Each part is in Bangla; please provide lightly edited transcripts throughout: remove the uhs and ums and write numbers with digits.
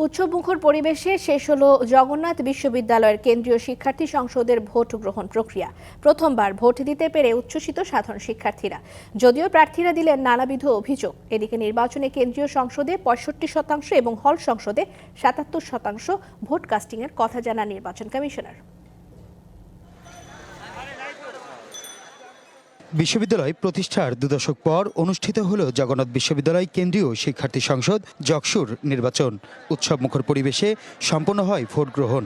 উৎসবমুখর পরিবেশে শেষ হলো জগন্নাথ বিশ্ববিদ্যালয়ের কেন্দ্রীয় শিক্ষার্থী সংসদের ভোট গ্রহণ প্রক্রিয়া। প্রথমবার ভোট দিতে পেরে উচ্ছ্বসিত সাধারণ শিক্ষার্থীরা, যদিও প্রার্থীরা দিলেন নানাবিধ অভিযোগ। এদিকে নির্বাচনে কেন্দ্রীয় সংসদে ৬৫% এবং হল সংসদে ৭৭% ভোট কাস্টিংয়ের কথা জানান নির্বাচন কমিশনার। বিশ্ববিদ্যালয় প্রতিষ্ঠার ২ দশক পর অনুষ্ঠিত হল জগন্নাথ বিশ্ববিদ্যালয় কেন্দ্রীয় শিক্ষার্থী সংসদ জকসুর নির্বাচন। উৎসবমুখর পরিবেশে সম্পন্ন হয় ভোট গ্রহণ।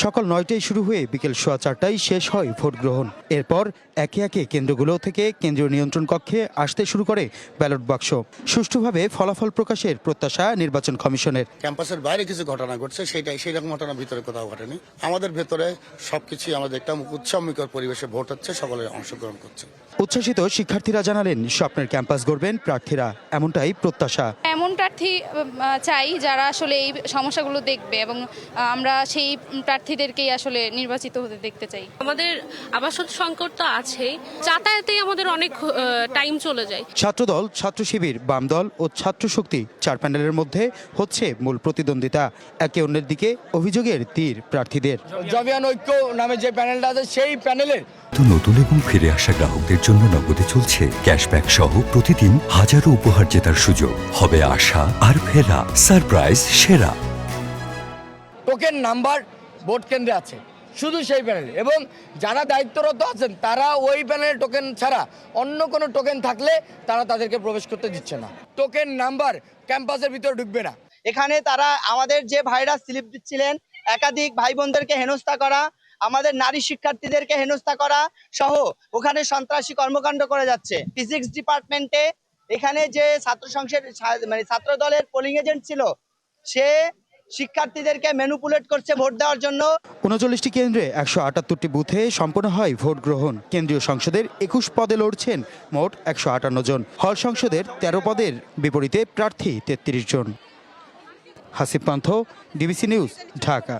সকাল ৯টায় শুরু হয়ে বিকেল ৪:১৫টায় শেষ হয় ভোট গ্রহণ। এরপর একে একে কেন্দ্রগুলো থেকে কেন্দ্রীয় নিয়ন্ত্রণ কক্ষে আসতে শুরু করে ব্যালট বাক্স। সুষ্ঠুভাবে ফলাফল প্রকাশের প্রত্যাশা নির্বাচন কমিশনের। ক্যাম্পাসের বাইরে কিছু ঘটনা ঘটছে, সেই রকম ঘটনা ভিতরে কোথাও ঘটেনি। আমাদের ভেতরে সবকিছু আমাদের একটা উৎসবমুখর পরিবেশে ভোট হচ্ছে, সকলে অংশগ্রহণ করছে। উচ্ছ্বসিত শিক্ষার্থীরা জানালেন স্বপ্নের ক্যাম্পাস গড়বেন প্রার্থীরা, এমনটাই প্রত্যাশা। এমন প্রার্থী চাই যারা আসলে এই সমস্যাগুলো দেখবে এবং আমরা সেই প্রার্থীদেরকেই আসলে নির্বাচিত হতে দেখতে চাই। আমাদের আবাসন সংকট তো আছেই, যাতায়াতেই আমাদের অনেক টাইম চলে যায়। ছাত্রদল, ছাত্র শিবির, বাম দল ও ছাত্র শক্তি 4 প্যানেলের মধ্যে হচ্ছে মূল প্রতিদ্বন্দ্বিতা। একে অন্যের দিকে অভিযোগের তীর প্রার্থীদের। জবিয়ান ঐক্য নামে যে প্যানেলটা আছে সেই প্যানেলের নতুন এবং ফিরে আসা গ্রাহকদের জন্য নগদে চলছে ক্যাশব্যাক সহ প্রতিদিন হাজারো উপহার জেতার সুযোগ। হবে আশা আর ফেরা, সারপ্রাইজ সেরা। টোকেন নাম্বার ভোট কেন্দ্রে আছে শুধু সেই প্যানেল, এবং যারা দায়িত্বরত আছেন তারা ওই প্যানেলের টোকেন ছাড়া অন্য কোনো টোকেন থাকলে তারা তাদেরকে প্রবেশ করতে দিচ্ছে না। টোকেন নাম্বার ক্যাম্পাসের ভিতরে ঢুকবে না। এখানে তারা আমাদের যে ভাইরা স্লিপ দিচ্ছিলেন, একাধিক ভাই বোনদেরকে হেনস্থা করা, আমাদের নারী শিক্ষার্থীদেরকে হেনস্থা করা সহ ওখানে সন্ত্রাসী কর্মকাণ্ড করে যাচ্ছে। ফিজিক্স ডিপার্টমেন্টে এখানে যে ছাত্র সংসদ ছাত্র দলের পোলিং এজেন্ট ছিল, সে শিক্ষার্থীদেরকে ম্যানিপুলেট করছে ভোট দেওয়ার জন্য। ৩৯টি কেন্দ্রে ১৭৮টি বুথে সম্পন্ন হয় ভোট গ্রহণ। কেন্দ্রীয় সংসদের ২১ পদে লড়ছেন মোট ১৫৮ জন। হল সংসদের ১৩ পদের বিপরীতে প্রার্থী ৩৩ জন। হাসিব পান্থ, ডিবিসি নিউজ, ঢাকা।